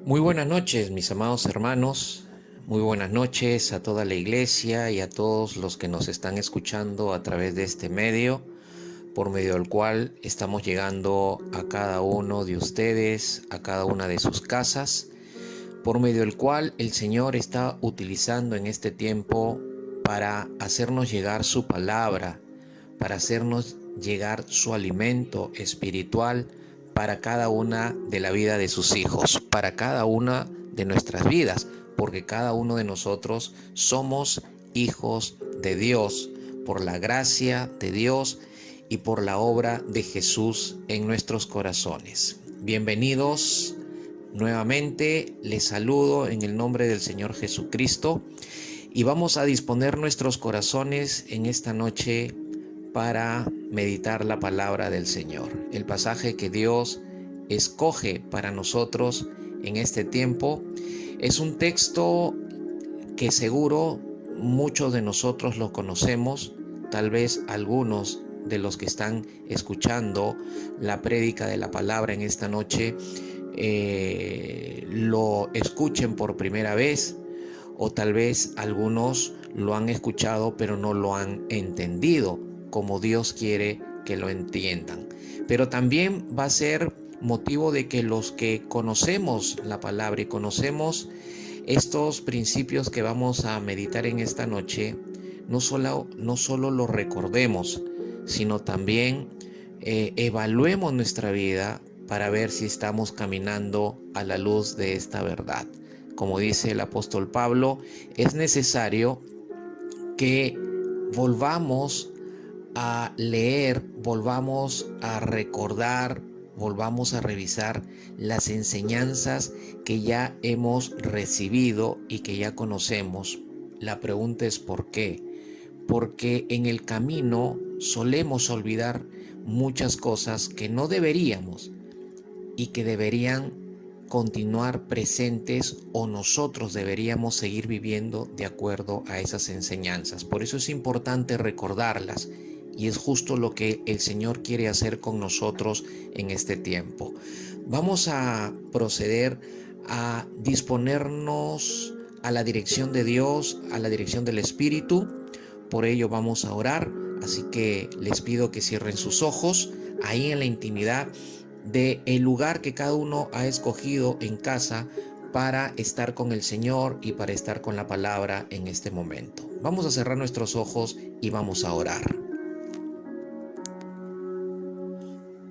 Muy buenas noches, mis amados hermanos. Muy buenas noches a toda la iglesia y a todos los que nos están escuchando a través de este medio, por medio del cual estamos llegando a cada uno de ustedes, a cada una de sus casas, por medio del cual el Señor está utilizando en este tiempo para hacernos llegar su palabra, para hacernos llegar su alimento espiritual para cada una de la vida de sus hijos, para cada una de nuestras vidas, porque cada uno de nosotros somos hijos de Dios, por la gracia de Dios y por la obra de Jesús en nuestros corazones. Bienvenidos nuevamente, les saludo en el nombre del Señor Jesucristo y vamos a disponer nuestros corazones en esta noche para meditar la palabra del Señor. El pasaje que Dios escoge para nosotros en este tiempo es un texto que seguro muchos de nosotros lo conocemos, tal vez algunos de los que están escuchando la prédica de la palabra en esta noche lo escuchen por primera vez, o tal vez algunos lo han escuchado pero no lo han entendido como Dios quiere que lo entiendan. Pero también va a ser motivo de que los que conocemos la palabra y conocemos estos principios que vamos a meditar en esta noche, no solo lo recordemos, sino también evaluemos nuestra vida para ver si estamos caminando a la luz de esta verdad. Como dice el apóstol Pablo, es necesario que volvamos a leer, volvamos a recordar, volvamos a revisar las enseñanzas que ya hemos recibido y que ya conocemos. La pregunta es ¿por qué? Porque en el camino solemos olvidar muchas cosas que no deberíamos y que deberían continuar presentes, o nosotros deberíamos seguir viviendo de acuerdo a esas enseñanzas. Por eso es importante recordarlas, y es justo lo que el Señor quiere hacer con nosotros en este tiempo. Vamos a proceder a disponernos a la dirección de Dios, a la dirección del Espíritu. Por ello vamos a orar, así que les pido que cierren sus ojos ahí en la intimidad del lugar que cada uno ha escogido en casa para estar con el Señor y para estar con la palabra en este momento. Vamos a cerrar nuestros ojos y vamos a orar.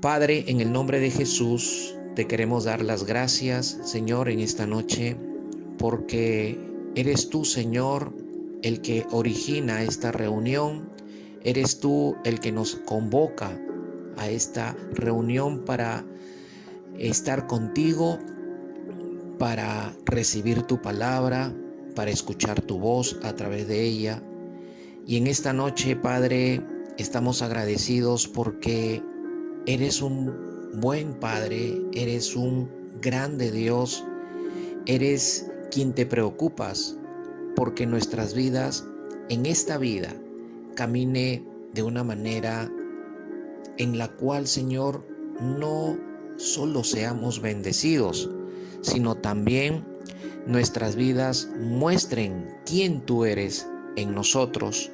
Padre, en el nombre de Jesús, te queremos dar las gracias, Señor, en esta noche, porque eres tú, Señor, el que origina esta reunión. Eres tú el que nos convoca a esta reunión para estar contigo, para recibir tu palabra, para escuchar tu voz a través de ella. Y en esta noche, Padre, estamos agradecidos porque eres un buen Padre, eres un grande Dios, eres quien te preocupas porque nuestras vidas, en esta vida, camine de una manera en la cual, Señor, no solo seamos bendecidos, sino también nuestras vidas muestren quién tú eres en nosotros,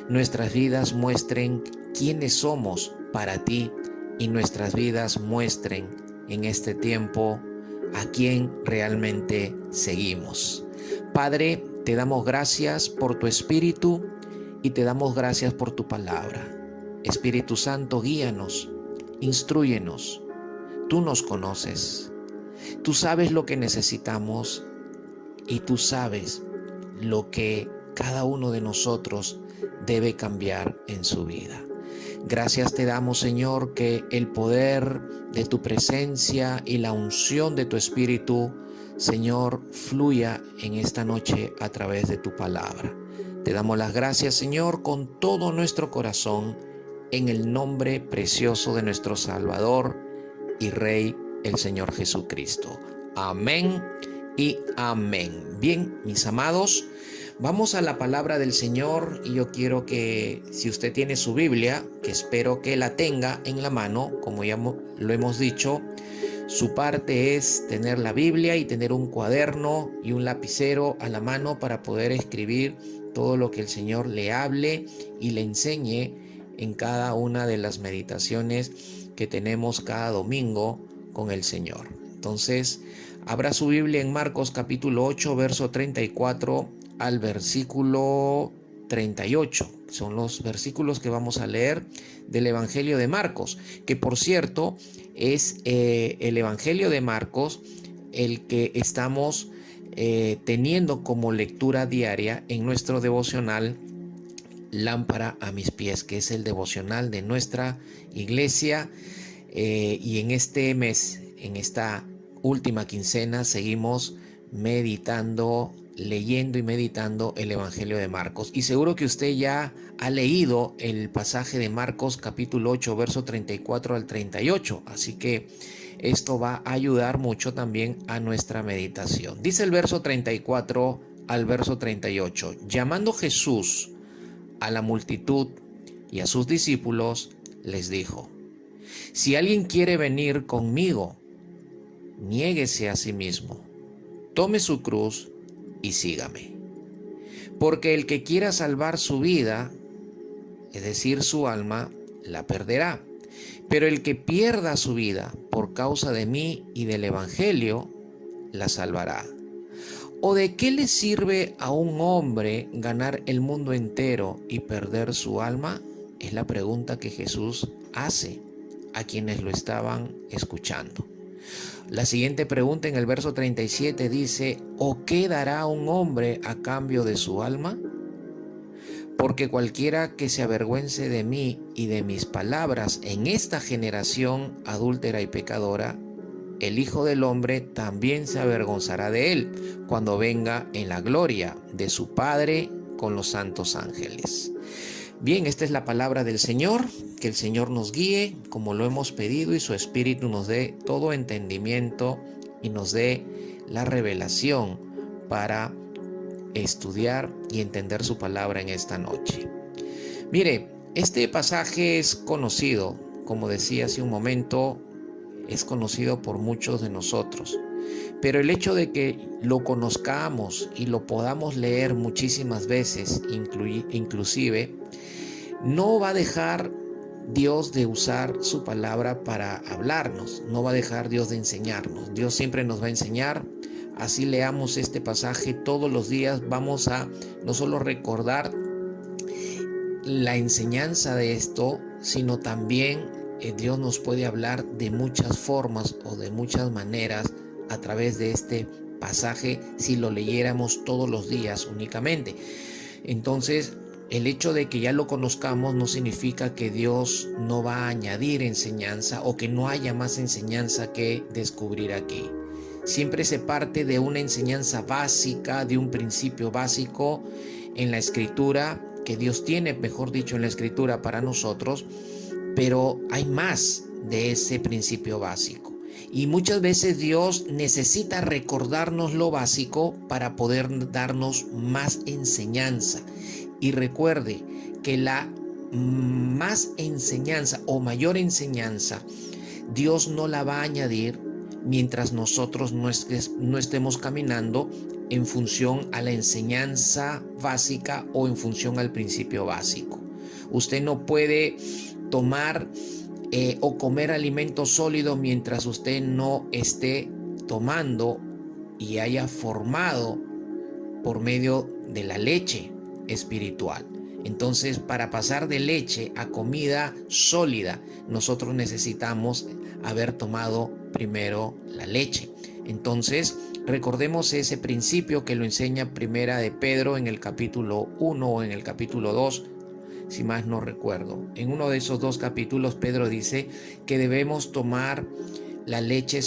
nuestras vidas muestren quiénes somos para ti, y nuestras vidas muestren en este tiempo a quién realmente seguimos. Padre, te damos gracias por tu Espíritu y te damos gracias por tu palabra. Espíritu Santo, guíanos, instrúyenos. Tú nos conoces, tú sabes lo que necesitamos y tú sabes lo que cada uno de nosotros debe cambiar en su vida. Gracias te damos, Señor, que el poder de tu presencia y la unción de tu Espíritu, Señor, fluya en esta noche a través de tu palabra. Te damos las gracias, Señor, con todo nuestro corazón, en el nombre precioso de nuestro Salvador y Rey, el Señor Jesucristo. Amén y amén. Bien, mis amados, vamos a la palabra del Señor, y yo quiero que, si usted tiene su Biblia, que espero que la tenga en la mano, como ya lo hemos dicho, Su parte es tener la Biblia y tener un cuaderno y un lapicero a la mano para poder escribir todo lo que el Señor le hable y le enseñe en cada una de las meditaciones que tenemos cada domingo con el Señor. Entonces, abra su Biblia en Marcos capítulo 8, verso 34 al versículo 38. Son los versículos que vamos a leer del Evangelio de Marcos, que por cierto es el Evangelio de Marcos el que estamos teniendo como lectura diaria en nuestro devocional Lámpara a mis pies, que es el devocional de nuestra iglesia. Y en este mes, en esta última quincena, seguimos meditando, leyendo y meditando el Evangelio de Marcos. Y seguro que usted ya ha leído el pasaje de Marcos capítulo 8, verso 34 al 38. Así que esto va a ayudar mucho también a nuestra meditación. Dice el verso 34 al verso 38. Llamando Jesús a la multitud y a sus discípulos, les dijo: si alguien quiere venir conmigo, niéguese a sí mismo, tome su cruz y sígame. Porque el que quiera salvar su vida, es decir, su alma, la perderá. Pero el que pierda su vida por causa de mí y del Evangelio, la salvará. ¿O de qué le sirve a un hombre ganar el mundo entero y perder su alma? Es la pregunta que Jesús hace a quienes lo estaban escuchando. La siguiente pregunta en el verso 37 dice: ¿o qué dará un hombre a cambio de su alma? Porque cualquiera que se avergüence de mí y de mis palabras en esta generación adúltera y pecadora, el Hijo del Hombre también se avergonzará de él cuando venga en la gloria de su Padre con los santos ángeles. Bien, esta es la palabra del Señor. Que el Señor nos guíe como lo hemos pedido y su Espíritu nos dé todo entendimiento y nos dé la revelación para estudiar y entender su palabra en esta noche. Mire, este pasaje es conocido, como decía hace un momento, es conocido por muchos de nosotros. Pero el hecho de que lo conozcamos y lo podamos leer muchísimas veces, inclusive, no va a dejar Dios de usar su palabra para hablarnos, no va a dejar Dios de enseñarnos. Dios siempre nos va a enseñar. Así leamos este pasaje todos los días, vamos a no solo recordar la enseñanza de esto, sino también Dios nos puede hablar de muchas formas o de muchas maneras a través de este pasaje si lo leyéramos todos los días únicamente. Entonces, el hecho de que ya lo conozcamos no significa que Dios no va a añadir enseñanza o que no haya más enseñanza que descubrir aquí. Siempre se parte de una enseñanza básica, de un principio básico en la Escritura, que Dios tiene, mejor dicho, en la Escritura para nosotros, pero hay más de ese principio básico. Y muchas veces Dios necesita recordarnos lo básico para poder darnos más enseñanza. Y recuerde que la más enseñanza o mayor enseñanza, Dios no la va a añadir mientras nosotros no estemos caminando en función a la enseñanza básica o en función al principio básico. Usted no puede tomar o comer alimento sólido mientras usted no esté tomando y haya formado por medio de la leche espiritual. Entonces, para pasar de leche a comida sólida, nosotros necesitamos haber tomado primero la leche. Entonces, recordemos ese principio que lo enseña Primera de Pedro en el capítulo 1 o en el capítulo 2, si más no recuerdo. En uno de esos dos capítulos, Pedro dice que debemos tomar la leche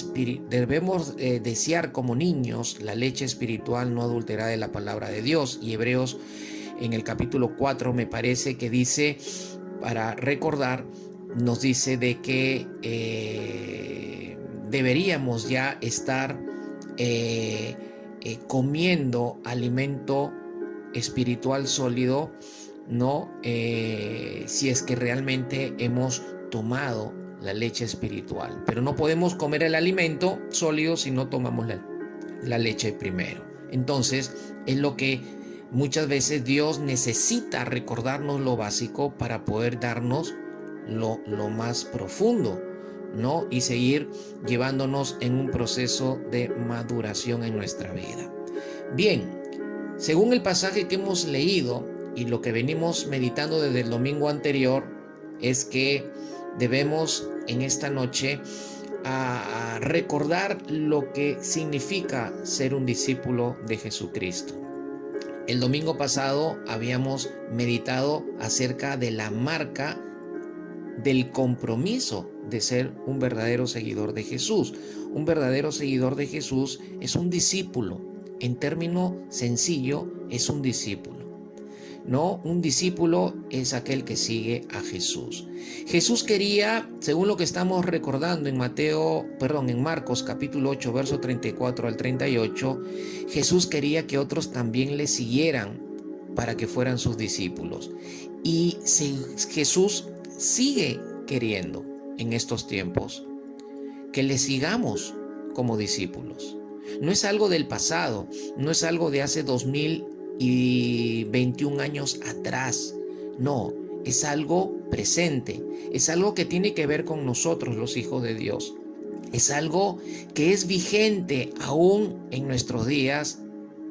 debemos desear como niños la leche espiritual no adulterada de la palabra de Dios. Y Hebreos en el capítulo 4 me parece que dice, para recordar, nos dice de que deberíamos ya estar comiendo alimento espiritual sólido, ¿no? Si es que realmente hemos tomado la leche espiritual. Pero no podemos comer el alimento sólido si no tomamos la leche primero. Entonces, es lo que muchas veces Dios necesita recordarnos lo básico para poder darnos lo más profundo, ¿no? Y seguir llevándonos en un proceso de maduración en nuestra vida. Bien, según el pasaje que hemos leído y lo que venimos meditando desde el domingo anterior, es que debemos en esta noche a recordar lo que significa ser un discípulo de Jesucristo. El domingo pasado habíamos meditado acerca de la marca del compromiso de ser un verdadero seguidor de Jesús. Un verdadero seguidor de Jesús es un discípulo. En término sencillo, es un discípulo. No, un discípulo es aquel que sigue a Jesús. Jesús quería, según lo que estamos recordando en Marcos capítulo 8, verso 34 al 38, Jesús quería que otros también le siguieran para que fueran sus discípulos. Y Jesús sigue queriendo en estos tiempos que le sigamos como discípulos. No es algo del pasado, no es algo de hace 2021 años atrás. No, es algo presente, es algo que tiene que ver con nosotros, los hijos de Dios. Es algo que es vigente aún en nuestros días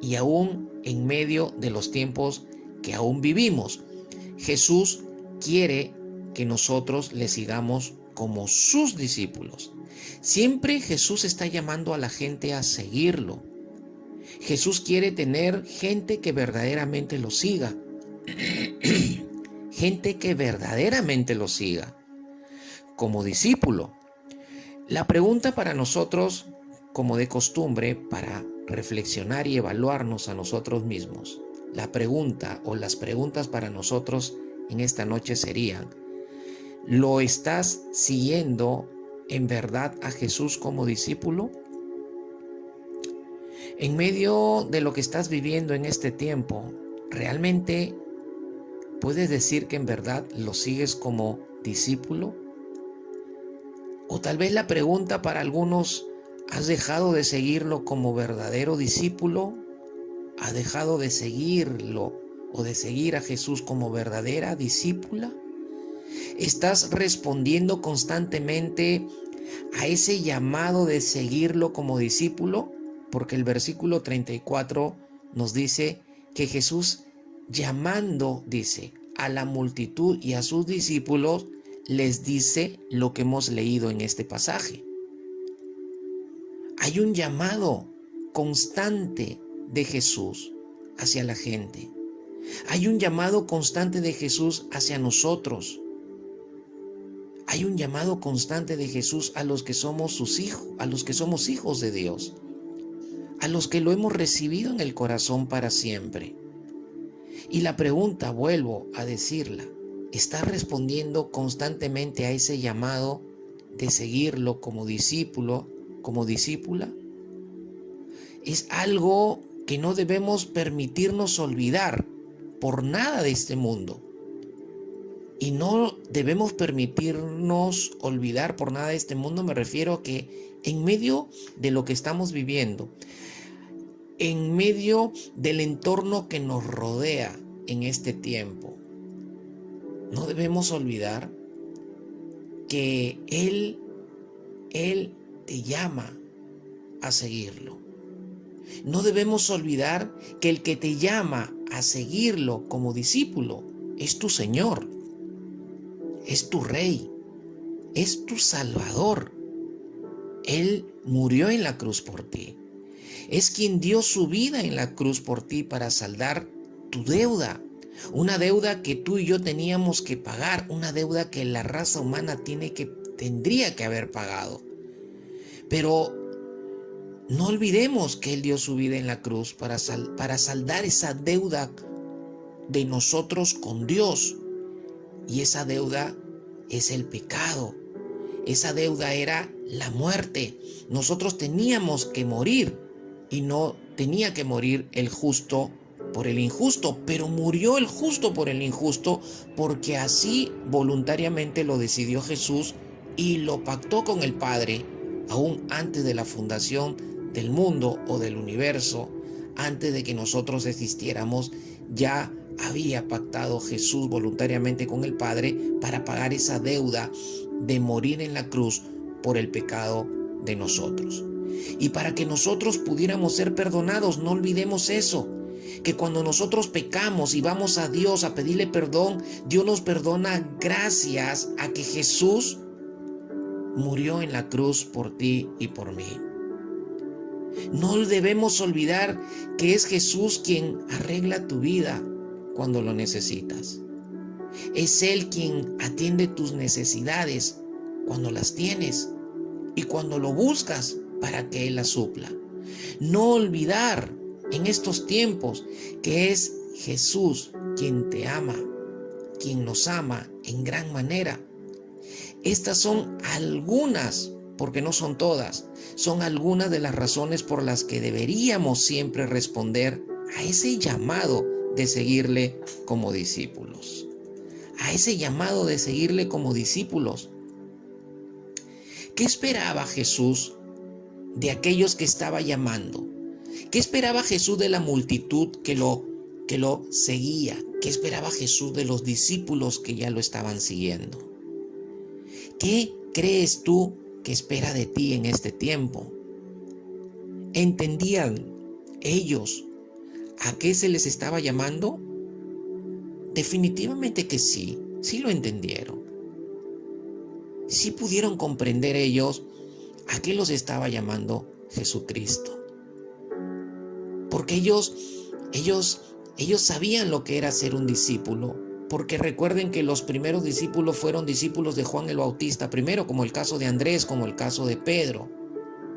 y aún en medio de los tiempos que aún vivimos. Jesús quiere que nosotros le sigamos como sus discípulos. Siempre Jesús está llamando a la gente a seguirlo. Jesús quiere tener gente que verdaderamente lo siga. Gente que verdaderamente lo siga como discípulo. La pregunta para nosotros, como de costumbre, para reflexionar y evaluarnos a nosotros mismos, la pregunta o las preguntas para nosotros en esta noche serían: ¿lo estás siguiendo en verdad a Jesús como discípulo? En medio de lo que estás viviendo en este tiempo, ¿realmente puedes decir que en verdad lo sigues como discípulo? O tal vez la pregunta para algunos: ¿has dejado de seguirlo como verdadero discípulo? ¿Has dejado de seguirlo o de seguir a Jesús como verdadera discípula? ¿Estás respondiendo constantemente a ese llamado de seguirlo como discípulo? Porque el versículo 34 nos dice que Jesús, llamando, dice, a la multitud y a sus discípulos, les dice lo que hemos leído en este pasaje. Hay un llamado constante de Jesús hacia la gente. Hay un llamado constante de Jesús hacia nosotros. Hay un llamado constante de Jesús a los que somos sus hijos, a los que somos hijos de Dios, a los que lo hemos recibido en el corazón para siempre. Y la pregunta, vuelvo a decirla, ¿estás respondiendo constantemente a ese llamado de seguirlo como discípulo, como discípula? Es algo que no debemos permitirnos olvidar por nada de este mundo. Y no debemos permitirnos olvidar por nada de este mundo, me refiero a que en medio de lo que estamos viviendo, en medio del entorno que nos rodea en este tiempo, no debemos olvidar que Él te llama a seguirlo. No debemos olvidar que el que te llama a seguirlo como discípulo es tu Señor, es tu Rey, es tu Salvador. Él murió en la cruz por ti. Es quien dio su vida en la cruz por ti para saldar tu deuda. Una deuda que tú y yo teníamos que pagar, una deuda que la raza humana tendría que haber pagado. Pero no olvidemos que Él dio su vida en la cruz para saldar esa deuda de nosotros con Dios. Y esa deuda es el pecado. Esa deuda era la muerte. Nosotros teníamos que morir y no tenía que morir el justo por el injusto, pero murió el justo por el injusto porque así voluntariamente lo decidió Jesús y lo pactó con el Padre aún antes de la fundación del mundo o del universo, antes de que nosotros existiéramos. Ya había pactado Jesús voluntariamente con el Padre para pagar esa deuda de morir en la cruz por el pecado de nosotros. Y para que nosotros pudiéramos ser perdonados, no olvidemos eso, que cuando nosotros pecamos y vamos a Dios a pedirle perdón, Dios nos perdona gracias a que Jesús murió en la cruz por ti y por mí. No debemos olvidar que es Jesús quien arregla tu vida cuando lo necesitas. Es Él quien atiende tus necesidades cuando las tienes y cuando lo buscas para que Él las supla. No olvidar en estos tiempos que es Jesús quien te ama, quien nos ama en gran manera. Estas son algunas, porque no son todas, son algunas de las razones por las que deberíamos siempre responder a ese llamado de seguirle como discípulos. A ese llamado de seguirle como discípulos. ¿Qué esperaba Jesús de aquellos que estaba llamando? ¿Qué esperaba Jesús de la multitud que lo seguía? ¿Qué esperaba Jesús de los discípulos que ya lo estaban siguiendo? ¿Qué crees tú que espera de ti en este tiempo? ¿Entendían ellos a qué se les estaba llamando? Definitivamente que sí, sí lo entendieron. Sí pudieron comprender ellos a qué los estaba llamando Jesucristo. Porque ellos sabían lo que era ser un discípulo. Porque recuerden que los primeros discípulos fueron discípulos de Juan el Bautista, primero, como el caso de Andrés, como el caso de Pedro,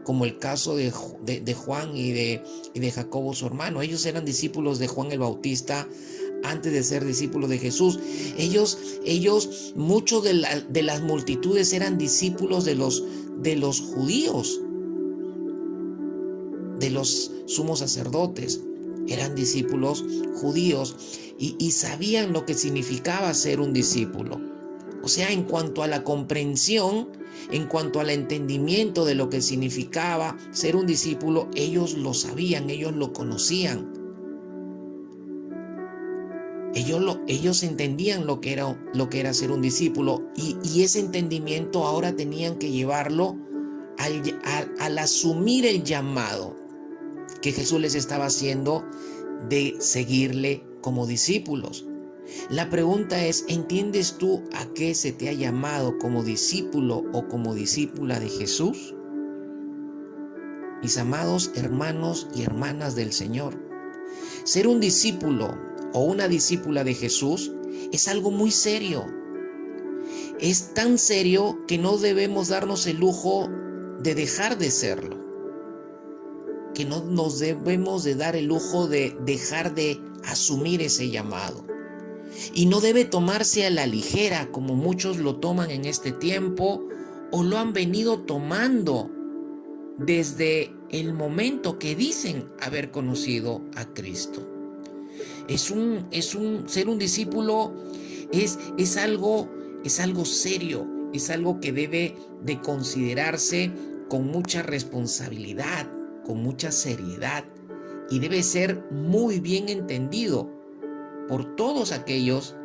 como el caso de Juan y de Jacobo su hermano. Ellos eran discípulos de Juan el Bautista antes de ser discípulos de Jesús. Ellos muchos de las multitudes eran discípulos de los judíos, de los sumos sacerdotes. Eran discípulos judíos y sabían lo que significaba ser un discípulo. O sea, en cuanto a la comprensión, en cuanto al entendimiento de lo que significaba ser un discípulo, ellos lo sabían, ellos lo conocían. Ellos entendían lo que era ser un discípulo y ese entendimiento ahora tenían que llevarlo al asumir el llamado que Jesús les estaba haciendo de seguirle como discípulos. La pregunta es, ¿entiendes tú a qué se te ha llamado como discípulo o como discípula de Jesús? Mis amados hermanos y hermanas del Señor, ser un discípulo o una discípula de Jesús es algo muy serio. Es tan serio que no debemos darnos el lujo de dejar de serlo. Que no nos debemos de dar el lujo de dejar de asumir ese llamado. Y no debe tomarse a la ligera como muchos lo toman en este tiempo o lo han venido tomando desde el momento que dicen haber conocido a Cristo. Ser un discípulo es algo serio, es algo que debe de considerarse con mucha responsabilidad, con mucha seriedad y debe ser muy bien entendido por todos aquellos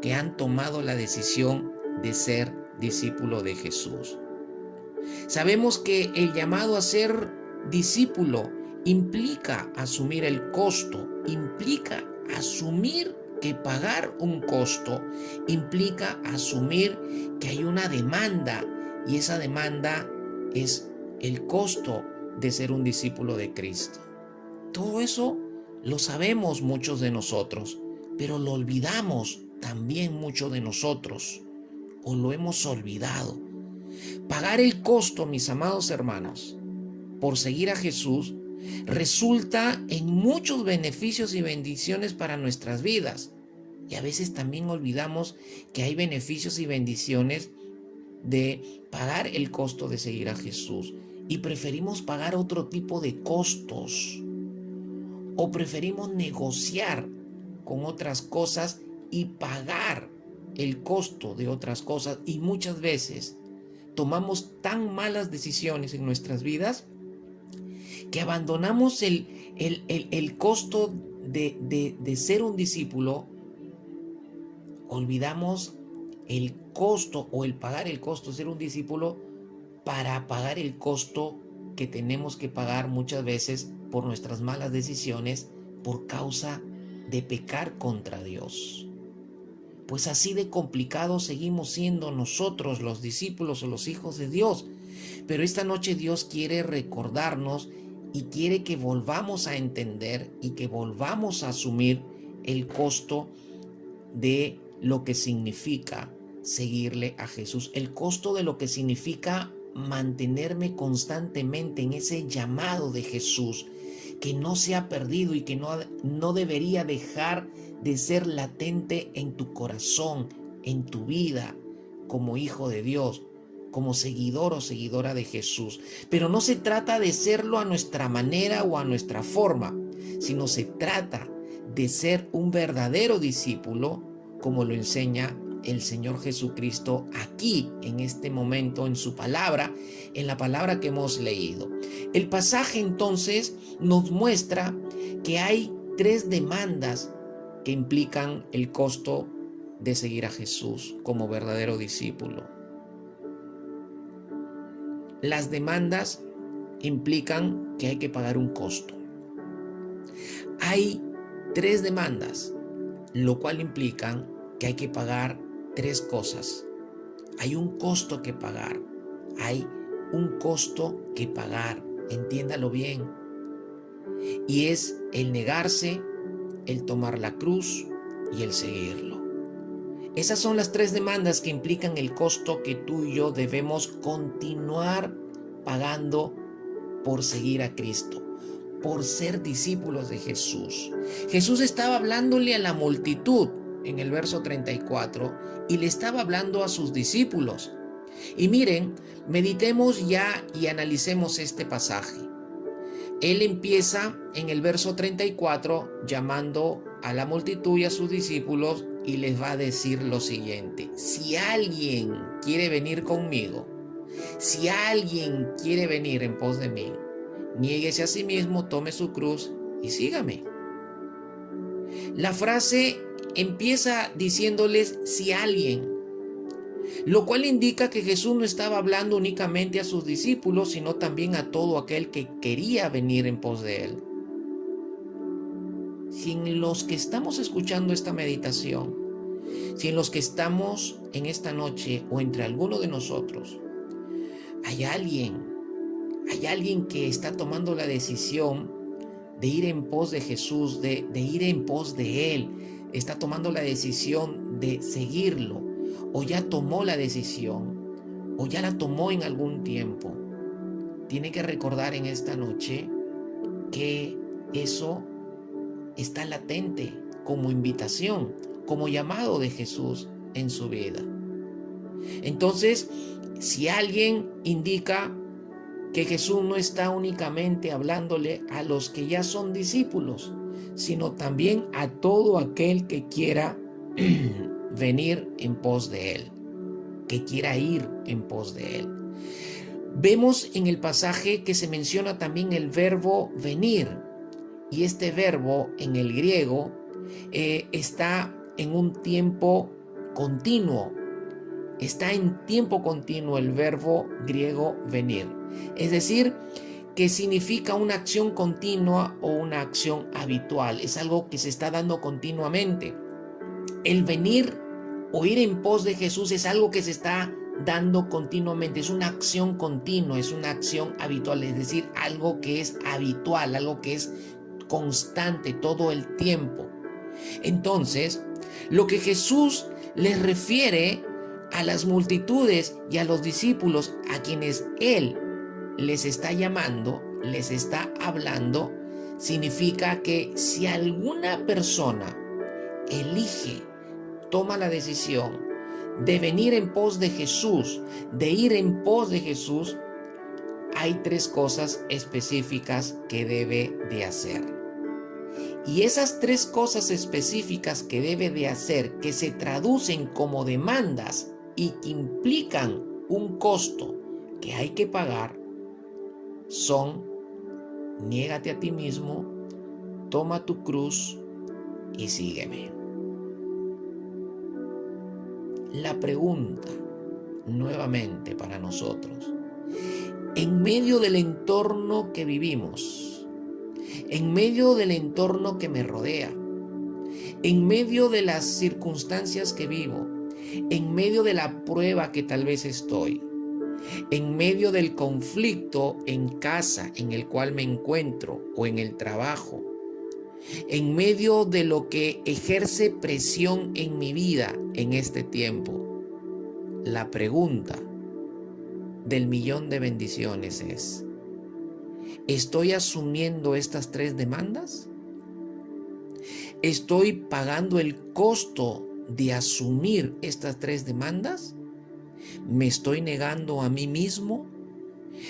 que han tomado la decisión de ser discípulo de Jesús. Sabemos que el llamado a ser discípulo implica asumir el costo, implica asumir que pagar un costo, implica asumir que hay una demanda y esa demanda es el costo de ser un discípulo de Cristo. Todo eso lo sabemos muchos de nosotros, pero lo olvidamos también muchos de nosotros, o lo hemos olvidado. Pagar el costo, mis amados hermanos, por seguir a Jesús, resulta en muchos beneficios y bendiciones para nuestras vidas. Y a veces también olvidamos que hay beneficios y bendiciones de pagar el costo de seguir a Jesús. Y preferimos pagar otro tipo de costos. O preferimos negociar con otras cosas y pagar el costo de otras cosas. Y muchas veces tomamos tan malas decisiones en nuestras vidas que abandonamos el costo de ser un discípulo, olvidamos el costo o el pagar el costo de ser un discípulo para pagar el costo que tenemos que pagar muchas veces por nuestras malas decisiones por causa de pecar contra Dios. Pues así de complicados seguimos siendo nosotros los discípulos o los hijos de Dios. Pero esta noche Dios quiere recordarnos y quiere que volvamos a entender y que volvamos a asumir el costo de lo que significa seguirle a Jesús, el costo de lo que significa mantenerme constantemente en ese llamado de Jesús, que no se ha perdido y que no debería dejar de ser latente en tu corazón, en tu vida, como hijo de Dios, como seguidor o seguidora de Jesús. Pero no se trata de serlo a nuestra manera o a nuestra forma, sino se trata de ser un verdadero discípulo, como lo enseña el Señor Jesucristo aquí, en este momento, en su palabra, en la palabra que hemos leído. El pasaje entonces nos muestra que hay 3 demandas que implican el costo de seguir a Jesús como verdadero discípulo. Las demandas implican que hay que pagar un costo. Hay 3 demandas, lo cual implican que hay que pagar 3 cosas. Hay un costo que pagar. Hay un costo que pagar. Entiéndalo bien. Y es el negarse, el tomar la cruz y el seguirlo. Esas son las 3 demandas que implican el costo que tú y yo debemos continuar pagando por seguir a Cristo, por ser discípulos de Jesús. Jesús estaba hablándole a la multitud en el verso 34 y le estaba hablando a sus discípulos. Y miren, meditemos ya y analicemos este pasaje. Él empieza en el verso 34 llamando a la multitud y a sus discípulos y les va a decir lo siguiente: si alguien quiere venir conmigo, si alguien quiere venir en pos de mí, niéguese a sí mismo, tome su cruz y sígame. La frase empieza diciéndoles si alguien, lo cual indica que Jesús no estaba hablando únicamente a sus discípulos, sino también a todo aquel que quería venir en pos de él. Si en los que estamos escuchando esta meditación, si en los que estamos en esta noche o entre alguno de nosotros, hay alguien que está tomando la decisión de ir en pos de Jesús, de ir en pos de Él, está tomando la decisión de seguirlo, o ya tomó la decisión, o ya la tomó en algún tiempo, tiene que recordar en esta noche que eso está latente como invitación, como llamado de Jesús en su vida. Entonces, si alguien indica que Jesús no está únicamente hablándole a los que ya son discípulos, sino también a todo aquel que quiera venir en pos de Él, que quiera ir en pos de Él. Vemos en el pasaje que se menciona también el verbo venir, y este verbo en el griego está en un tiempo continuo. Está en tiempo continuo el verbo griego venir. Es decir, que significa una acción continua o una acción habitual. Es algo que se está dando continuamente. El venir o ir en pos de Jesús es algo que se está dando continuamente. Es una acción continua, es una acción habitual. Es decir, algo que es habitual, algo que es constante todo el tiempo. Entonces, lo que Jesús les refiere a las multitudes y a los discípulos a quienes Él les está llamando, les está hablando, significa que si alguna persona elige, toma la decisión de venir en pos de Jesús, de ir en pos de Jesús, hay 3 cosas específicas que debe de hacer. Y esas 3 cosas específicas que debe de hacer, que se traducen como demandas y que implican un costo que hay que pagar son: niégate a ti mismo, toma tu cruz y sígueme. La pregunta nuevamente para nosotros: en medio del entorno que vivimos, en medio del entorno que me rodea, en medio de las circunstancias que vivo, en medio de la prueba que tal vez estoy, en medio del conflicto en casa en el cual me encuentro o en el trabajo, en medio de lo que ejerce presión en mi vida en este tiempo, la pregunta del millón de bendiciones es: ¿estoy asumiendo estas 3 demandas? ¿Estoy pagando el costo de asumir estas 3 demandas? ¿Me estoy negando a mí mismo?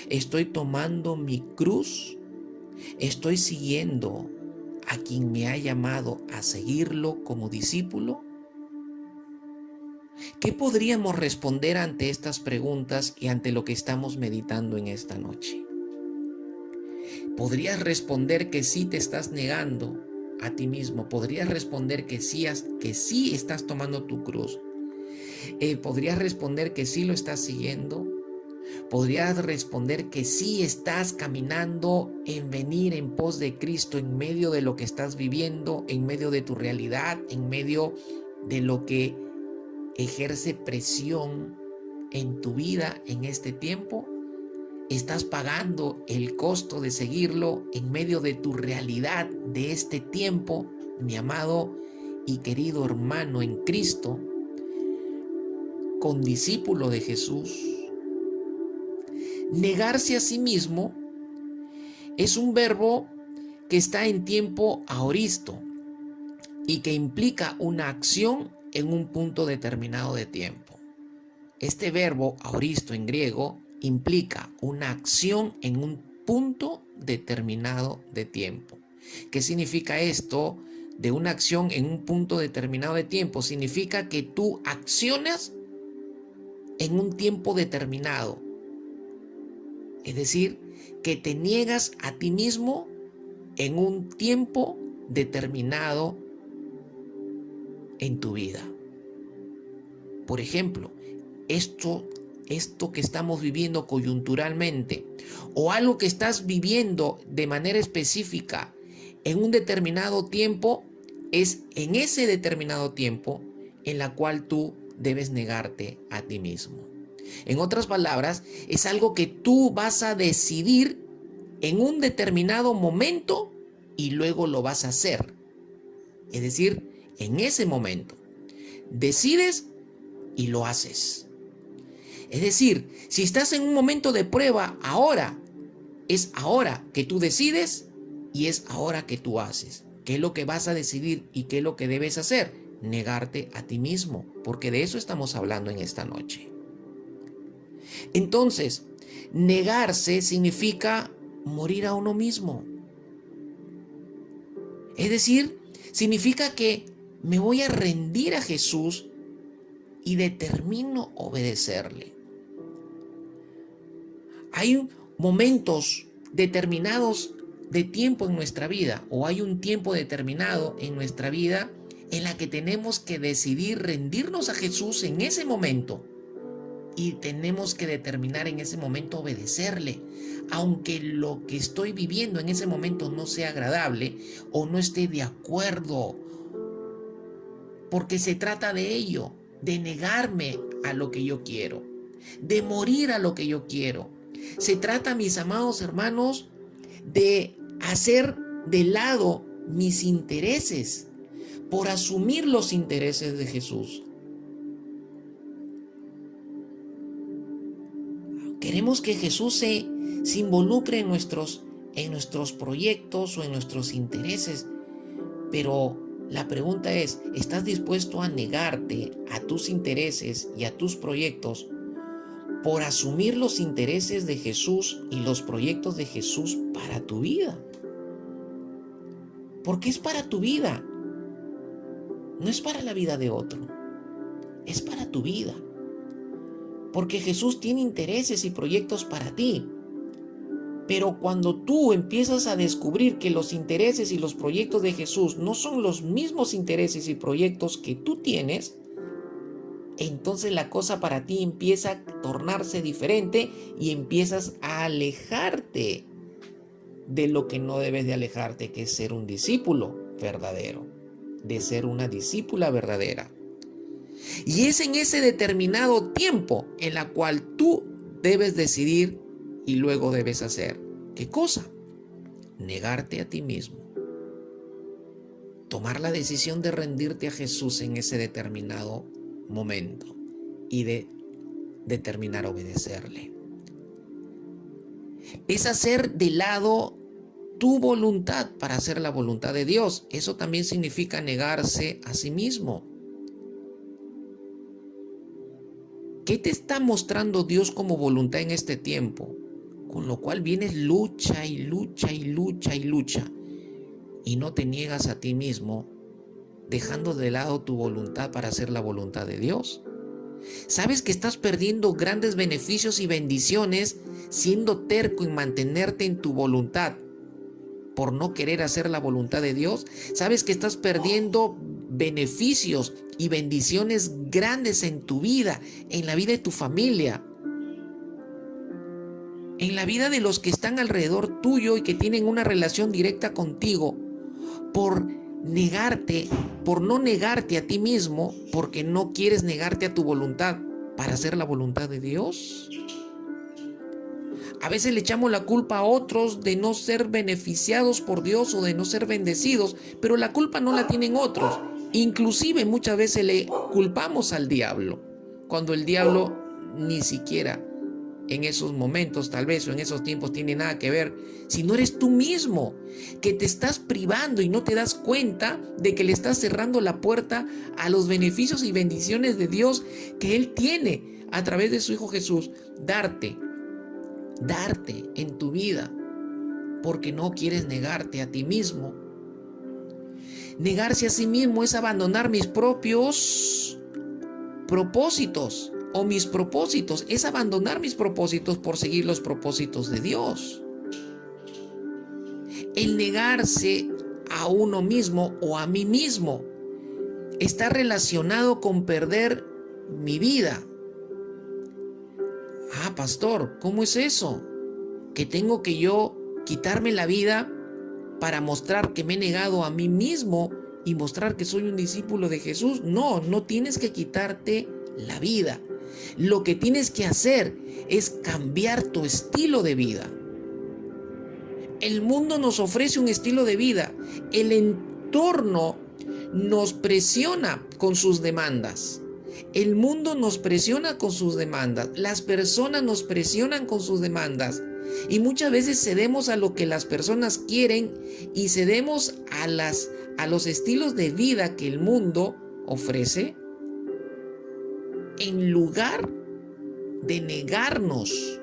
¿Estoy tomando mi cruz? ¿Estoy siguiendo a quien me ha llamado a seguirlo como discípulo? ¿Qué podríamos responder ante estas preguntas y ante lo que estamos meditando en esta noche? ¿Podrías responder que sí te estás negando a ti mismo? ¿Podrías responder que sí estás tomando tu cruz? ¿Podrías responder que sí lo estás siguiendo? ¿Podrías responder que sí estás caminando en venir en pos de Cristo en medio de lo que estás viviendo, en medio de tu realidad, en medio de lo que ejerce presión en tu vida en este tiempo? ¿Estás pagando el costo de seguirlo en medio de tu realidad de este tiempo, mi amado y querido hermano en Cristo, condiscípulo de Jesús? Negarse a sí mismo es un verbo que está en tiempo aoristo y que implica una acción en un punto determinado de tiempo. Este verbo aoristo en griego implica una acción en un punto determinado de tiempo. ¿Qué significa esto de una acción en un punto determinado de tiempo? Significa que tú accionas en un tiempo determinado. Es decir, que te niegas a ti mismo en un tiempo determinado en tu vida. Por ejemplo, esto que estamos viviendo coyunturalmente, o algo que estás viviendo de manera específica en un determinado tiempo, es en ese determinado tiempo en la cual tú debes negarte a ti mismo. En otras palabras, es algo que tú vas a decidir en un determinado momento y luego lo vas a hacer. Es decir, en ese momento decides y lo haces. Es decir, si estás en un momento de prueba ahora, es ahora que tú decides y es ahora que tú haces. ¿Qué es lo que vas a decidir y qué es lo que debes hacer? Negarte a ti mismo, porque de eso estamos hablando en esta noche. Entonces, negarse significa morir a uno mismo. Es decir, significa que me voy a rendir a Jesús y determino obedecerle. Hay momentos determinados de tiempo en nuestra vida, o hay un tiempo determinado en nuestra vida en la que tenemos que decidir rendirnos a Jesús en ese momento. Y tenemos que determinar en ese momento obedecerle, aunque lo que estoy viviendo en ese momento no sea agradable o no esté de acuerdo, porque se trata de ello, de negarme a lo que yo quiero, de morir a lo que yo quiero. Se trata, mis amados hermanos, de hacer de lado mis intereses por asumir los intereses de Jesús. Queremos que Jesús se involucre en nuestros proyectos o en nuestros intereses, pero la pregunta es: ¿estás dispuesto a negarte a tus intereses y a tus proyectos por asumir los intereses de Jesús y los proyectos de Jesús para tu vida? Porque es para tu vida, no es para la vida de otro, es para tu vida. porque Jesús tiene intereses y proyectos para ti. Pero cuando tú empiezas a descubrir que los intereses y los proyectos de Jesús no son los mismos intereses y proyectos que tú tienes, entonces la cosa para ti empieza a tornarse diferente y empiezas a alejarte de lo que no debes de alejarte, que es ser un discípulo verdadero, de ser una discípula verdadera. Y es en ese determinado tiempo en la cual tú debes decidir y luego debes hacer. ¿Qué cosa? Negarte a ti mismo. Tomar la decisión de rendirte a Jesús en ese determinado momento y de determinar obedecerle. Es hacer de lado tu voluntad para hacer la voluntad de Dios. Eso también significa negarse a sí mismo. ¿Qué te está mostrando Dios como voluntad en este tiempo? Con lo cual vienes lucha y lucha y lucha y lucha y no te niegas a ti mismo, dejando de lado tu voluntad para hacer la voluntad de Dios. ¿Sabes que estás perdiendo grandes beneficios y bendiciones siendo terco en mantenerte en tu voluntad por no querer hacer la voluntad de Dios? ¿Sabes que estás perdiendo beneficios y bendiciones grandes en tu vida, en la vida de tu familia, en la vida de los que están alrededor tuyo y que tienen una relación directa contigo, por negarte, por no negarte a ti mismo, porque no quieres negarte a tu voluntad para hacer la voluntad de Dios? A veces le echamos la culpa a otros de no ser beneficiados por Dios o de no ser bendecidos, pero la culpa no la tienen otros. Inclusive muchas veces le culpamos al diablo, cuando el diablo ni siquiera en esos momentos, tal vez, o en esos tiempos, tiene nada que ver, si no eres tú mismo, que te estás privando y no te das cuenta de que le estás cerrando la puerta a los beneficios y bendiciones de Dios que Él tiene a través de su Hijo Jesús, darte en tu vida, porque no quieres negarte a ti mismo. Negarse a sí mismo es abandonar mis propios propósitos, o mis propósitos, es abandonar mis propósitos por seguir los propósitos de Dios. El negarse a uno mismo o a mí mismo está relacionado con perder mi vida. Ah, pastor, ¿cómo es eso? ¿Que tengo que yo quitarme la vida para mostrar que me he negado a mí mismo y mostrar que soy un discípulo de Jesús? No, no tienes que quitarte la vida. Lo que tienes que hacer es cambiar tu estilo de vida. El mundo nos ofrece un estilo de vida. El entorno nos presiona con sus demandas. El mundo nos presiona con sus demandas. Las personas nos presionan con sus demandas. Y muchas veces cedemos a lo que las personas quieren y cedemos a los estilos de vida que el mundo ofrece, en lugar de negarnos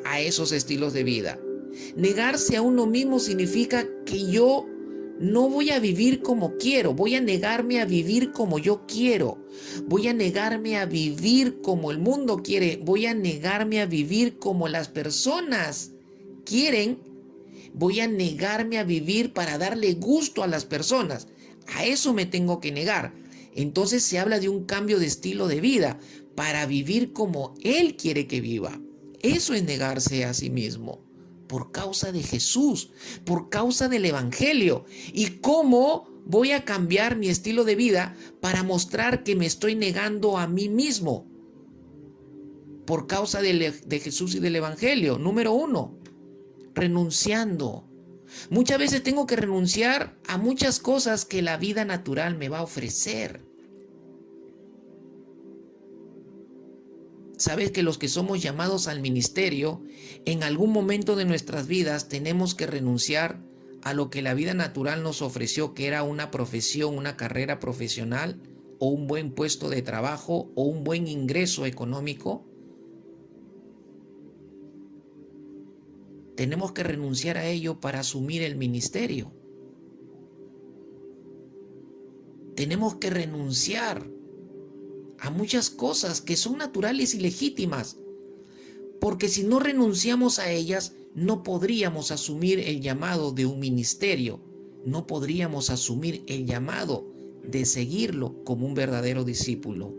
a esos estilos de vida. Negarse a uno mismo significa que yo no voy a vivir como quiero, voy a negarme a vivir como yo quiero, voy a negarme a vivir como el mundo quiere, voy a negarme a vivir como las personas quieren, voy a negarme a vivir para darle gusto a las personas. A eso me tengo que negar. Entonces se habla de un cambio de estilo de vida para vivir como Él quiere que viva. Eso es negarse a sí mismo por causa de Jesús, por causa del Evangelio. ¿Y cómo voy a cambiar mi estilo de vida para mostrar que me estoy negando a mí mismo? Por causa de Jesús y del Evangelio. Número 1, renunciando. Muchas veces tengo que renunciar a muchas cosas que la vida natural me va a ofrecer. Sabes que los que somos llamados al ministerio, en algún momento de nuestras vidas tenemos que renunciar a lo que la vida natural nos ofreció, que era una profesión, una carrera profesional, o un buen puesto de trabajo, o un buen ingreso económico. Tenemos que renunciar a ello para asumir el ministerio. Tenemos que renunciar a muchas cosas que son naturales y legítimas, porque si no renunciamos a ellas, no podríamos asumir el llamado de un ministerio, no podríamos asumir el llamado de seguirlo como un verdadero discípulo.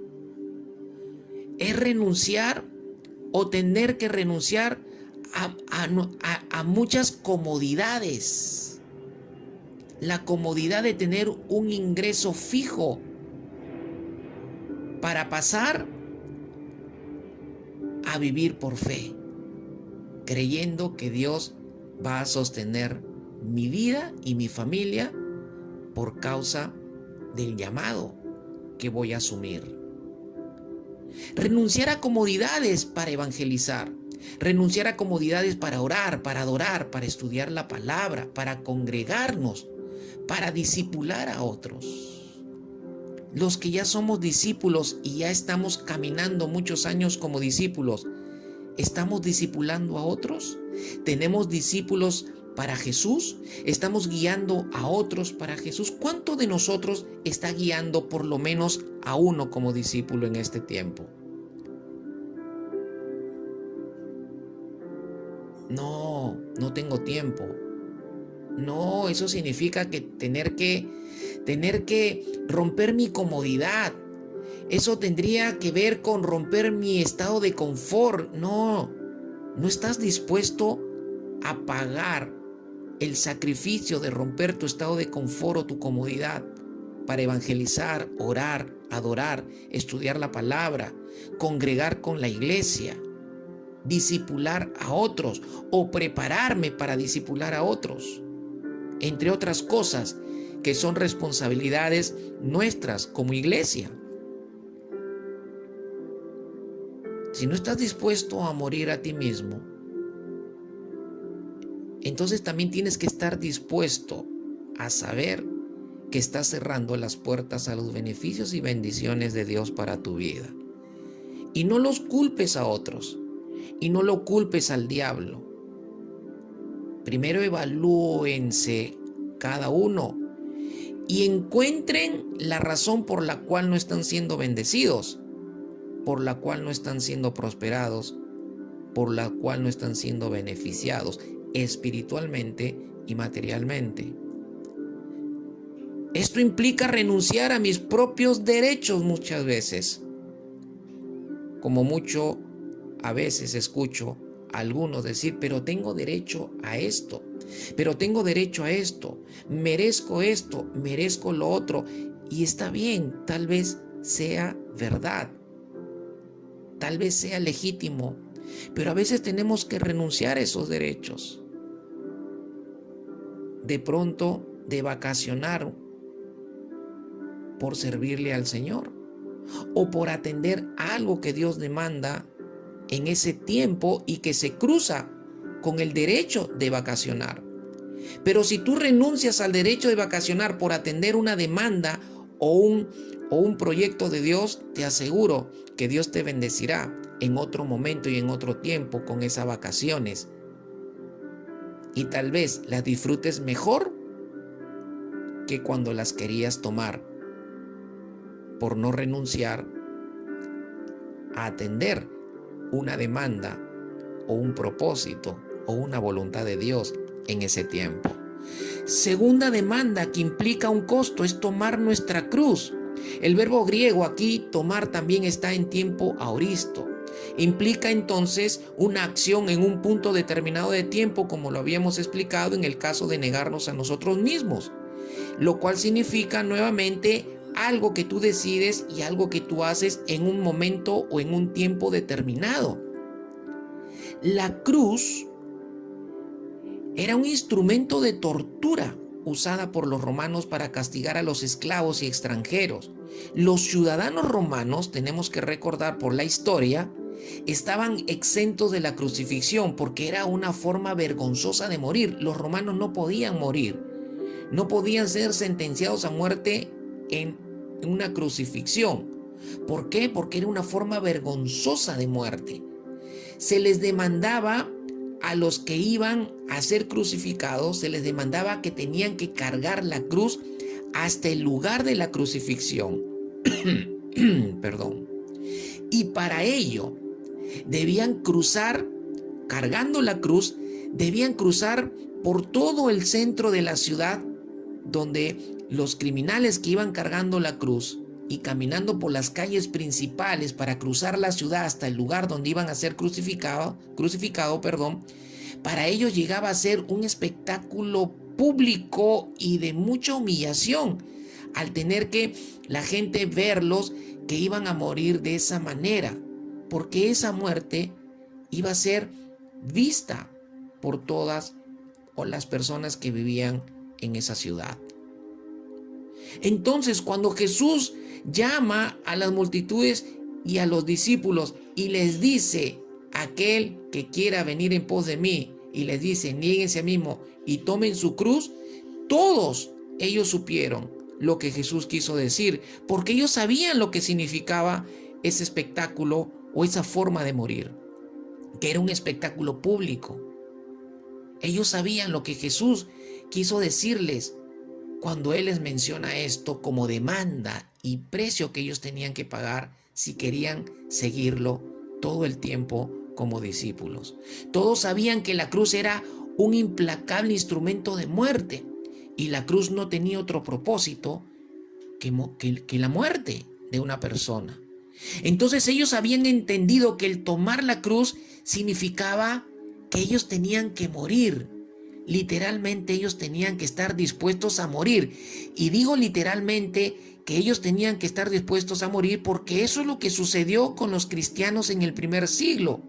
Es renunciar o tener que renunciar a muchas comodidades. La comodidad de tener un ingreso fijo para pasar a vivir por fe, creyendo que Dios va a sostener mi vida y mi familia por causa del llamado que voy a asumir. Renunciar a comodidades para evangelizar, renunciar a comodidades para orar, para adorar, para estudiar la palabra, para congregarnos, para discipular a otros. Los que ya somos discípulos y ya estamos caminando muchos años como discípulos, ¿estamos discipulando a otros? ¿Tenemos discípulos para Jesús? ¿Estamos guiando a otros para Jesús? ¿Cuánto de nosotros está guiando por lo menos a uno como discípulo en este tiempo? No, no tengo tiempo. No, eso significa que tener que romper mi comodidad. Eso tendría que ver con romper mi estado de confort. No, no estás dispuesto a pagar el sacrificio de romper tu estado de confort o tu comodidad para evangelizar, orar, adorar, estudiar la palabra, congregar con la iglesia, discipular a otros o prepararme para discipular a otros, entre otras cosas que son responsabilidades nuestras como iglesia. Si no estás dispuesto a morir a ti mismo, entonces también tienes que estar dispuesto a saber que estás cerrando las puertas a los beneficios y bendiciones de Dios para tu vida. Y no los culpes a otros, y no lo culpes al diablo. Primero evalúense cada uno y encuentren la razón por la cual no están siendo bendecidos, por la cual no están siendo prosperados, por la cual no están siendo beneficiados espiritualmente y materialmente. Esto implica renunciar a mis propios derechos muchas veces. Como mucho a veces escucho a algunos decir, pero tengo derecho a esto, pero tengo derecho a esto, merezco lo otro. Y está bien, tal vez sea verdad, tal vez sea legítimo, pero a veces tenemos que renunciar a esos derechos. De pronto, de vacacionar por servirle al Señor o por atender algo que Dios demanda en ese tiempo y que se cruza con el derecho de vacacionar. Pero si tú renuncias al derecho de vacacionar por atender una demanda o un proyecto de Dios, te aseguro que Dios te bendecirá en otro momento y en otro tiempo con esas vacaciones. Y tal vez las disfrutes mejor que cuando las querías tomar por no renunciar a atender una demanda o un propósito o una voluntad de Dios en ese tiempo. Segunda demanda que implica un costo es tomar nuestra cruz. El verbo griego aquí, tomar, también está en tiempo aoristo. Implica entonces una acción en un punto determinado de tiempo, como lo habíamos explicado en el caso de negarnos a nosotros mismos, lo cual significa nuevamente algo que tú decides y algo que tú haces en un momento o en un tiempo determinado. La cruz era un instrumento de tortura usada por los romanos para castigar a los esclavos y extranjeros. Los ciudadanos romanos, tenemos que recordar por la historia, estaban exentos de la crucifixión porque era una forma vergonzosa de morir. Los romanos no podían morir, no podían ser sentenciados a muerte en una crucifixión. ¿Por qué? Porque era una forma vergonzosa de muerte. Se les demandaba a los que iban a ser crucificados, se les demandaba que tenían que cargar la cruz hasta el lugar de la crucifixión. Perdón. Y para ello debían cruzar, cargando la cruz, debían cruzar por todo el centro de la ciudad, donde los criminales que iban cargando la cruz y caminando por las calles principales para cruzar la ciudad hasta el lugar donde iban a ser crucificado, para ellos llegaba a ser un espectáculo público y de mucha humillación, al tener que la gente verlos que iban a morir de esa manera, porque esa muerte iba a ser vista por todas o las personas que vivían en esa ciudad. Entonces, cuando Jesús llama a las multitudes y a los discípulos y les dice: aquel que quiera venir en pos de mí, y les dice: niéguense a sí mismo y tomen su cruz, todos ellos supieron lo que Jesús quiso decir, porque ellos sabían lo que significaba ese espectáculo o esa forma de morir, que era un espectáculo público. Ellos sabían lo que Jesús quiso decirles cuando Él les menciona esto como demanda y precio que ellos tenían que pagar si querían seguirlo todo el tiempo como discípulos. Todos sabían que la cruz era un implacable instrumento de muerte, y la cruz no tenía otro propósito que la muerte de una persona. Entonces ellos habían entendido que el tomar la cruz significaba que ellos tenían que morir. Literalmente ellos tenían que estar dispuestos a morir. Y digo literalmente que ellos tenían que estar dispuestos a morir porque eso es lo que sucedió con los cristianos en el primer siglo.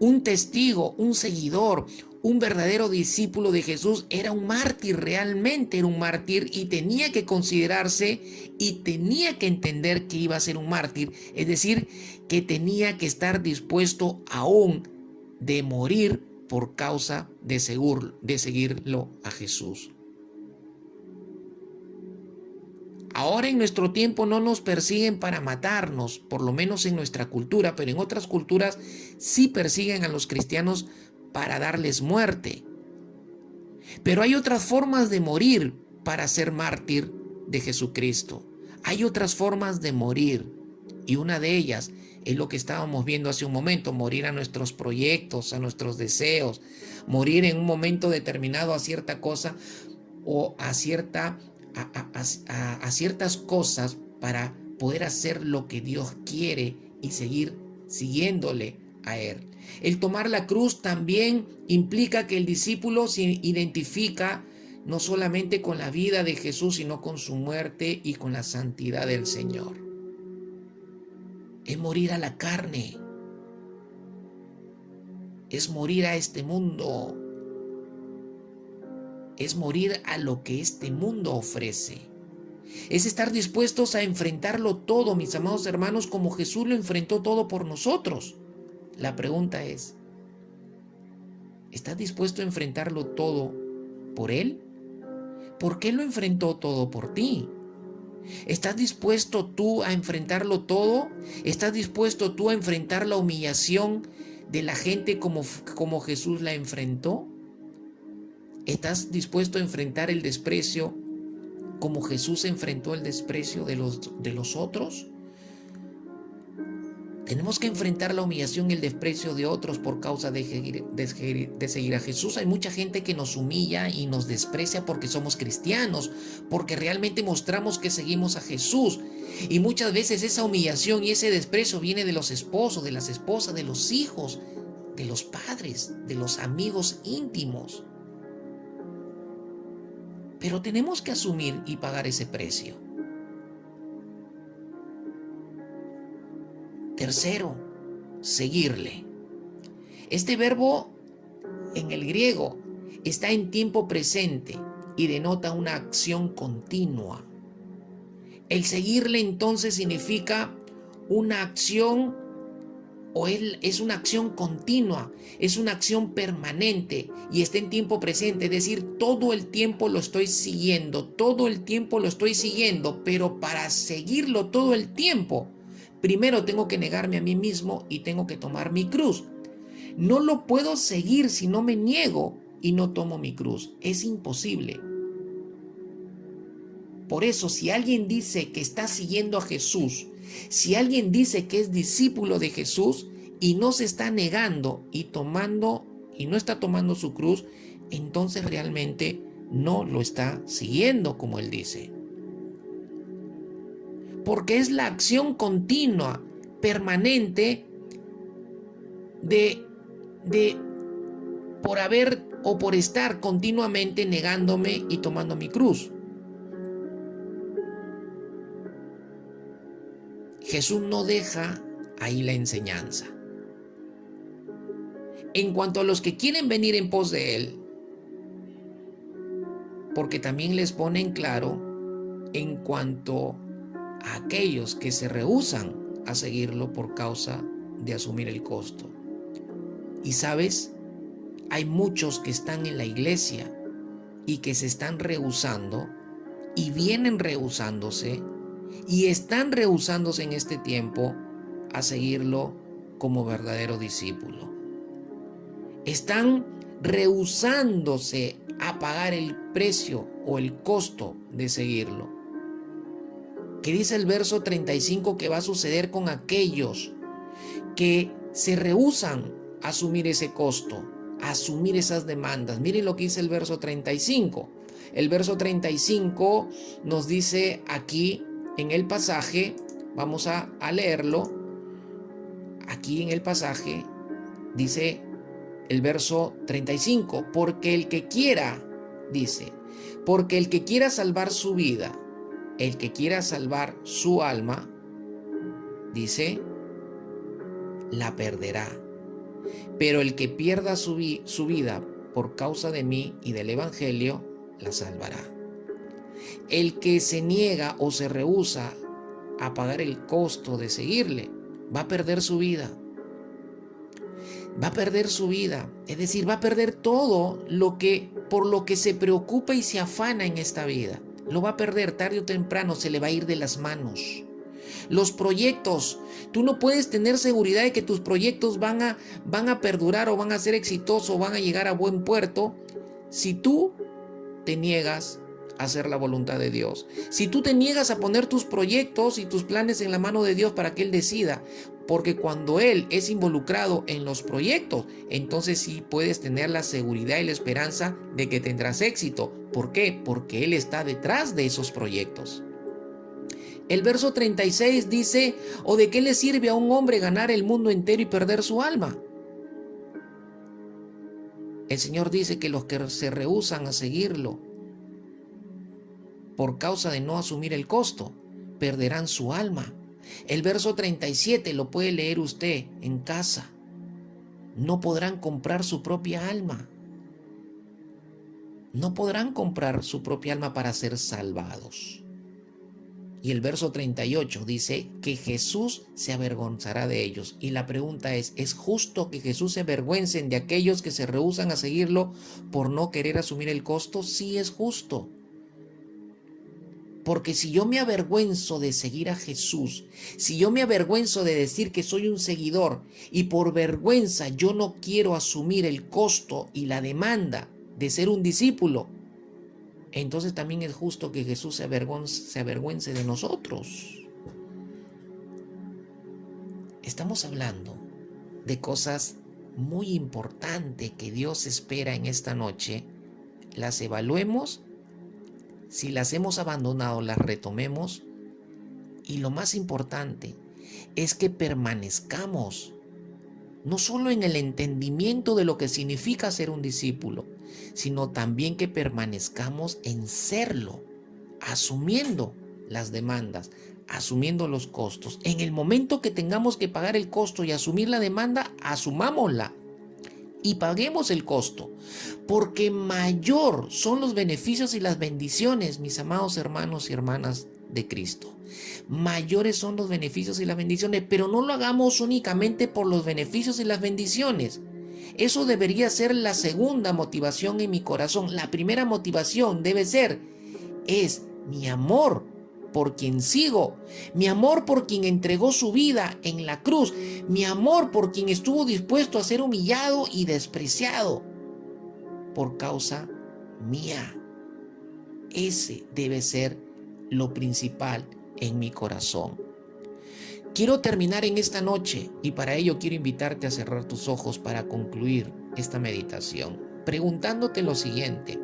Un testigo, un seguidor, un verdadero discípulo de Jesús era un mártir, realmente era un mártir, y tenía que considerarse y tenía que entender que iba a ser un mártir, es decir, que tenía que estar dispuesto aún de morir por causa de seguirlo a Jesús. Ahora en nuestro tiempo no nos persiguen para matarnos, por lo menos en nuestra cultura, pero en otras culturas sí persiguen a los cristianos para darles muerte. Pero hay otras formas de morir para ser mártir de Jesucristo. Hay otras formas de morir, y una de ellas es lo que estábamos viendo hace un momento: morir a nuestros proyectos, a nuestros deseos, morir en un momento determinado a cierta cosa o a ciertas cosas para poder hacer lo que Dios quiere y seguir siguiéndole a Él. El tomar la cruz también implica que el discípulo se identifica no solamente con la vida de Jesús, sino con su muerte y con la santidad del Señor. Es morir a la carne, es morir a este mundo, es morir a lo que este mundo ofrece. Es estar dispuestos a enfrentarlo todo, mis amados hermanos, como Jesús lo enfrentó todo por nosotros. La pregunta es: ¿estás dispuesto a enfrentarlo todo por Él? ¿Por qué lo enfrentó todo por ti? ¿Estás dispuesto tú a enfrentarlo todo? ¿Estás dispuesto tú a enfrentar la humillación de la gente como Jesús la enfrentó? ¿Estás dispuesto a enfrentar el desprecio como Jesús enfrentó el desprecio de los otros? Tenemos que enfrentar la humillación y el desprecio de otros por causa de seguir a Jesús. Hay mucha gente que nos humilla y nos desprecia porque somos cristianos, porque realmente mostramos que seguimos a Jesús. Y muchas veces esa humillación y ese desprecio viene de los esposos, de las esposas, de los hijos, de los padres, de los amigos íntimos. Pero tenemos que asumir y pagar ese precio. Tercero, seguirle. Este verbo en el griego está en tiempo presente y denota una acción continua. El seguirle entonces significa una acción, o es una acción continua, es una acción permanente y está en tiempo presente, es decir, todo el tiempo lo estoy siguiendo, pero para seguirlo todo el tiempo, primero tengo que negarme a mí mismo y tengo que tomar mi cruz. No lo puedo seguir si no me niego y no tomo mi cruz. Es imposible. Por eso, si alguien dice que está siguiendo a Jesús, Si alguien dice que es discípulo de Jesús y no se está negando y no está tomando su cruz, entonces realmente no lo está siguiendo como él dice. Porque es la acción continua, permanente, de por haber o por estar continuamente negándome y tomando mi cruz. Jesús no deja ahí la enseñanza. En cuanto a los que quieren venir en pos de Él, porque también les pone en claro en cuanto a aquellos que se rehúsan a seguirlo por causa de asumir el costo. Y sabes, hay muchos que están en la iglesia y que se están rehusando y vienen rehusándose y están rehusándose en este tiempo a seguirlo como verdadero discípulo. Están rehusándose a pagar el precio o el costo de seguirlo. ¿Qué dice el verso 35 que va a suceder con aquellos que se rehúsan a asumir ese costo, a asumir esas demandas? Miren lo que dice el verso 35. El verso 35 nos dice aquí en el pasaje, vamos a leerlo. Aquí en el pasaje dice el verso 35, porque el que quiera, dice, porque el que quiera salvar su vida, el que quiera salvar su alma, dice, la perderá. Pero el que pierda su vida por causa de mí y del evangelio, la salvará. El que se niega o se rehúsa a pagar el costo de seguirle, va a perder su vida. Va a perder su vida, es decir, va a perder todo por lo que se preocupa y se afana en esta vida. Lo va a perder tarde o temprano, se le va a ir de las manos. Los proyectos, tú no puedes tener seguridad de que tus proyectos van a perdurar o van a ser exitosos o van a llegar a buen puerto si tú te niegas a hacer la voluntad de Dios. Si tú te niegas a poner tus proyectos y tus planes en la mano de Dios para que Él decida, porque cuando Él es involucrado en los proyectos, entonces sí puedes tener la seguridad y la esperanza de que tendrás éxito. ¿Por qué? Porque Él está detrás de esos proyectos. El verso 36 dice, ¿o de qué le sirve a un hombre ganar el mundo entero y perder su alma? El Señor dice que los que se rehúsan a seguirlo por causa de no asumir el costo, perderán su alma. El verso 37 lo puede leer usted en casa. No podrán comprar su propia alma. No podrán comprar su propia alma para ser salvados. Y el verso 38 dice que Jesús se avergonzará de ellos. Y la pregunta ¿es justo que Jesús se avergüence de aquellos que se rehúsan a seguirlo por no querer asumir el costo? Sí, es justo. Porque si yo me avergüenzo de seguir a Jesús, si yo me avergüenzo de decir que soy un seguidor y por vergüenza yo no quiero asumir el costo y la demanda de ser un discípulo, entonces también es justo que Jesús se avergüence de nosotros. Estamos hablando de cosas muy importantes que Dios espera en esta noche. Las evaluemos. Si las hemos abandonado, las retomemos. Y lo más importante es que permanezcamos, no solo en el entendimiento de lo que significa ser un discípulo, sino también que permanezcamos en serlo, asumiendo las demandas, asumiendo los costos. En el momento que tengamos que pagar el costo y asumir la demanda, asumámosla y paguemos el costo, porque mayor son los beneficios y las bendiciones, mis amados hermanos y hermanas de Cristo. Mayores son los beneficios y las bendiciones, pero no lo hagamos únicamente por los beneficios y las bendiciones. Eso debería ser la segunda motivación en mi corazón. La primera motivación debe ser, es mi amor por quien sigo, mi amor por quien entregó su vida en la cruz, mi amor por quien estuvo dispuesto a ser humillado y despreciado por causa mía. Ese debe ser lo principal en mi corazón. Quiero terminar en esta noche y para ello quiero invitarte a cerrar tus ojos para concluir esta meditación, preguntándote lo siguiente.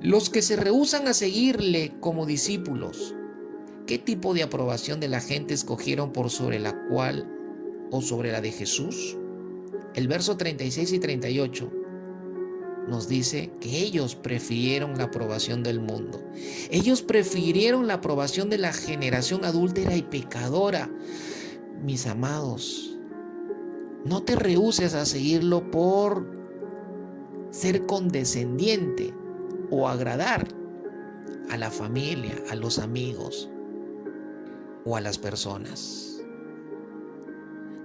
Los que se rehúsan a seguirle como discípulos, ¿qué tipo de aprobación de la gente escogieron por sobre la cual o sobre la de Jesús? El verso 36 y 38 nos dice que ellos prefirieron la aprobación del mundo. Ellos prefirieron la aprobación de la generación adúltera y pecadora. Mis amados, no te rehúses a seguirlo por ser condescendiente o agradar a la familia, a los amigos o a las personas.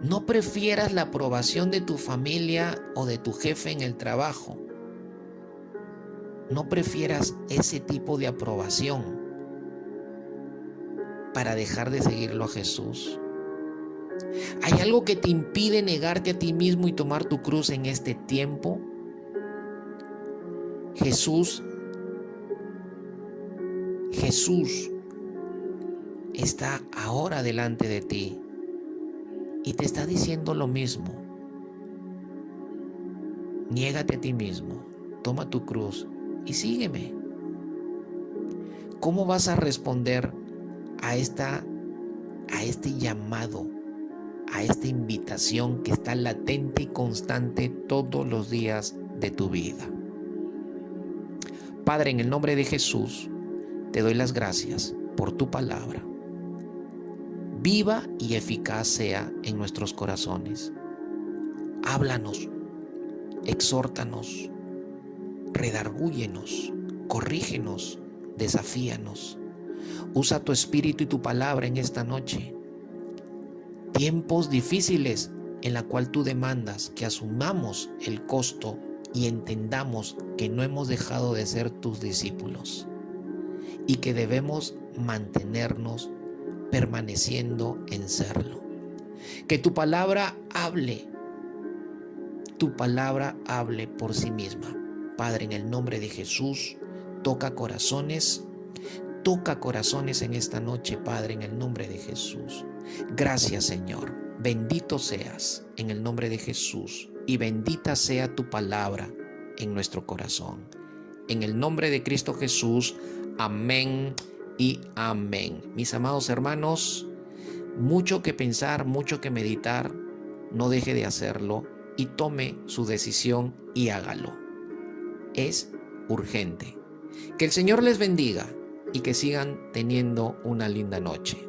No prefieras la aprobación de tu familia o de tu jefe en el trabajo. No prefieras ese tipo de aprobación para dejar de seguirlo a Jesús. ¿Hay algo que te impide negarte a ti mismo y tomar tu cruz en este tiempo? Jesús está ahora delante de ti y te está diciendo lo mismo. Niégate a ti mismo, toma tu cruz y sígueme. ¿Cómo vas a responder a este llamado, a esta invitación que está latente y constante todos los días de tu vida? Padre, en el nombre de Jesús, te doy las gracias por tu palabra. Viva y eficaz sea en nuestros corazones. Háblanos, exhórtanos, redargúyenos, corrígenos, desafíanos. Usa tu espíritu y tu palabra en esta noche. Tiempos difíciles en la cual tú demandas que asumamos el costo y entendamos que no hemos dejado de ser tus discípulos y que debemos mantenernos permaneciendo en serlo. Que tu palabra hable por sí misma. Padre, en el nombre de Jesús, toca corazones en esta noche, Padre, en el nombre de Jesús. Gracias, Señor. Bendito seas en el nombre de Jesús y bendita sea tu palabra en nuestro corazón. En el nombre de Cristo Jesús, amén y amén. Mis amados hermanos, mucho que pensar, mucho que meditar, no deje de hacerlo y tome su decisión y hágalo. Es urgente. Que el Señor les bendiga y que sigan teniendo una linda noche.